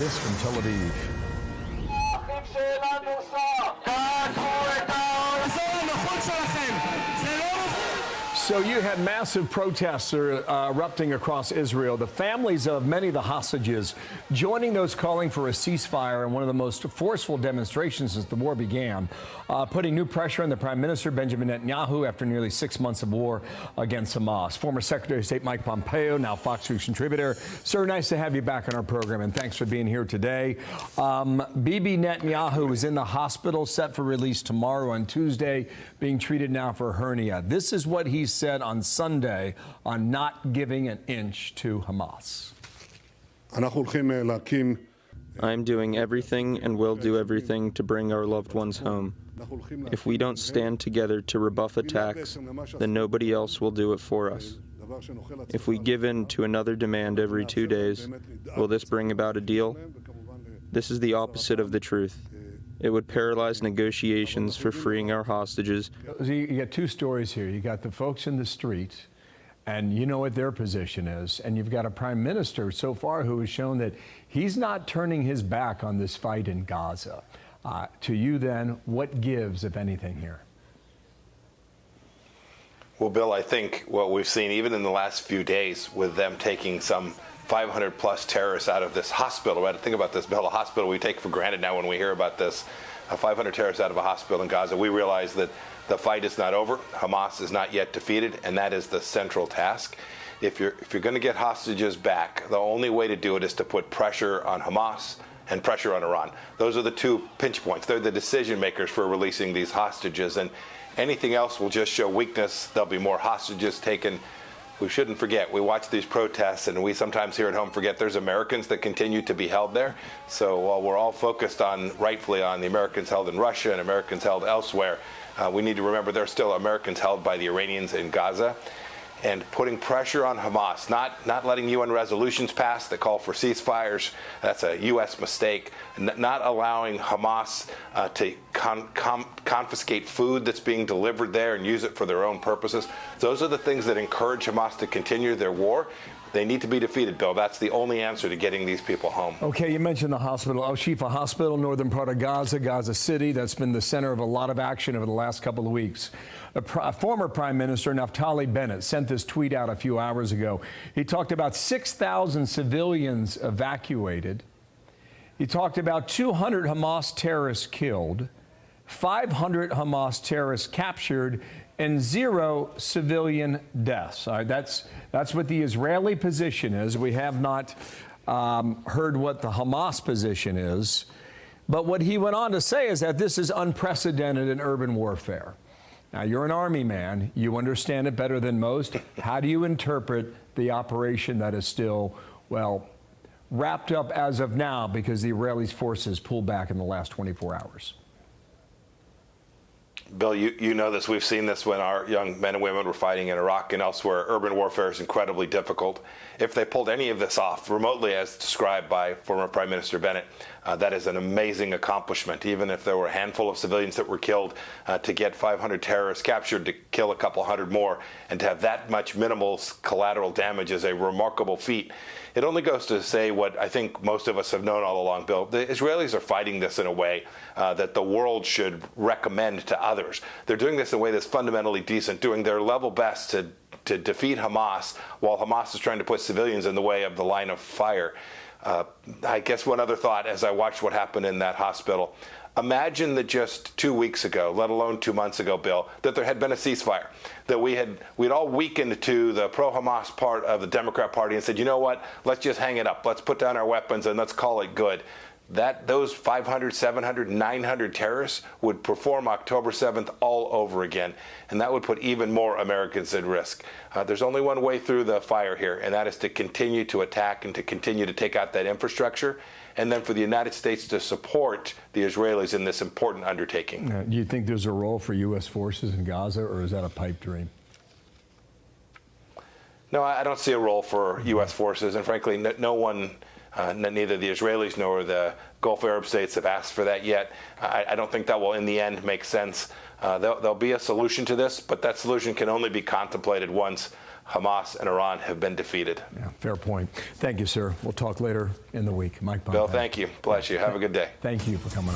This from Tel Aviv. So you had massive protests erupting across Israel. The families of many of the hostages joining those calling for a ceasefire in one of the most forceful demonstrations since the war began, putting new pressure on the Prime Minister, Benjamin Netanyahu, after nearly 6 months of war against Hamas. Former Secretary of State Mike Pompeo, now Fox News contributor. Sir, nice to have you back on our program, and thanks for being here today. Bibi Netanyahu is in the hospital, set for release tomorrow on Tuesday, being treated now for hernia. This is what he said on Sunday on not giving an inch to Hamas. I'm doing everything and will do everything to bring our loved ones home. If we don't stand together to rebuff attacks, then nobody else will do it for us. If we give in to another demand every 2 days, will this bring about a deal? This is the opposite of the truth. It would paralyze negotiations for freeing our hostages. You got two stories here. You got the folks in the street, and you know what their position is. And you've got a prime minister so far who has shown that he's not turning his back on this fight in Gaza. To you then, what gives, if anything, here? Well, Bill, I think what we've seen even in the last few days with them taking some 500 plus terrorists out of this hospital. Right? Think about this, Bill, a hospital we take for granted now when we hear about this. 500 terrorists out of a hospital in Gaza. We realize that the fight is not over. Hamas is not yet defeated, and that is the central task. If you're going to get hostages back, the only way to do it is to put pressure on Hamas and pressure on Iran. Those are the two pinch points. They're the decision makers for releasing these hostages, and anything else will just show weakness. There'll be more hostages taken. We shouldn't forget, we watch these protests, and we sometimes here at home forget there's Americans that continue to be held there. So while we're all focused on, rightfully, on the Americans held in Russia and Americans held elsewhere, we need to remember there are still Americans held by the Iranians in Gaza. And putting pressure on Hamas, not letting UN resolutions pass that call for ceasefires. That's a U.S. mistake. Not allowing Hamas to confiscate food that's being delivered there and use it for their own purposes. Those are the things that encourage Hamas to continue their war. They need to be defeated, Bill. That's the only answer to getting these people home. Okay, you mentioned the hospital, Al-Shifa Hospital, northern part of Gaza, Gaza City. That's been the center of a lot of action over the last couple of weeks. Former Prime Minister Naftali Bennett sent this tweet out a few hours ago. He talked about 6,000 civilians evacuated. He talked about 200 Hamas terrorists killed, 500 Hamas terrorists captured, and 0 civilian deaths. All right, that's what the Israeli position is. We have not heard what the Hamas position is. But what he went on to say is that this is unprecedented in urban warfare. Now, you're an Army man. You understand it better than most. How do you interpret the operation that is still, well, wrapped up as of now because the Israeli forces pulled back in the last 24 hours? Bill, you know this. We've seen this when our young men and women were fighting in Iraq and elsewhere. Urban warfare is incredibly difficult. If they pulled any of this off remotely, as described by former Prime Minister Bennett, that is an amazing accomplishment. Even if there were a handful of civilians that were killed, to get 500 terrorists captured, to kill a couple hundred more, and to have that much minimal collateral damage is a remarkable feat. It only goes to say what I think most of us have known all along, Bill. The Israelis are fighting this in a way that the world should recommend to others. They're doing this in a way that's fundamentally decent, doing their level best to defeat Hamas, while Hamas is trying to put civilians in the way of the line of fire. I guess one other thought as I watched what happened in that hospital. Imagine that just 2 weeks ago, let alone 2 months ago, Bill, that there had been a ceasefire, that we'd all weakened to the pro-Hamas part of the Democrat Party and said, you know what, let's just hang it up. Let's put down our weapons and let's call it good. Those 500, 700, 900 terrorists would perform October 7th all over again, and that would put even more Americans at risk. There's only one way through the fire here, and that is to continue to attack and to continue to take out that infrastructure, and then for the United States to support the Israelis in this important undertaking. Do you think there's a role for U.S. forces in Gaza, or is that a pipe dream? No, I don't see a role for U.S. forces, and frankly, no one, neither the Israelis nor the Gulf Arab states have asked for that yet. I don't think that will, in the end, make sense. There'll be a solution to this, but that solution can only be contemplated once Hamas and Iran have been defeated. Yeah, fair point. Thank you, sir. We'll talk later in the week. Mike Pompeo. Bill, thank you. Bless you. Have a good day. Thank you for coming on.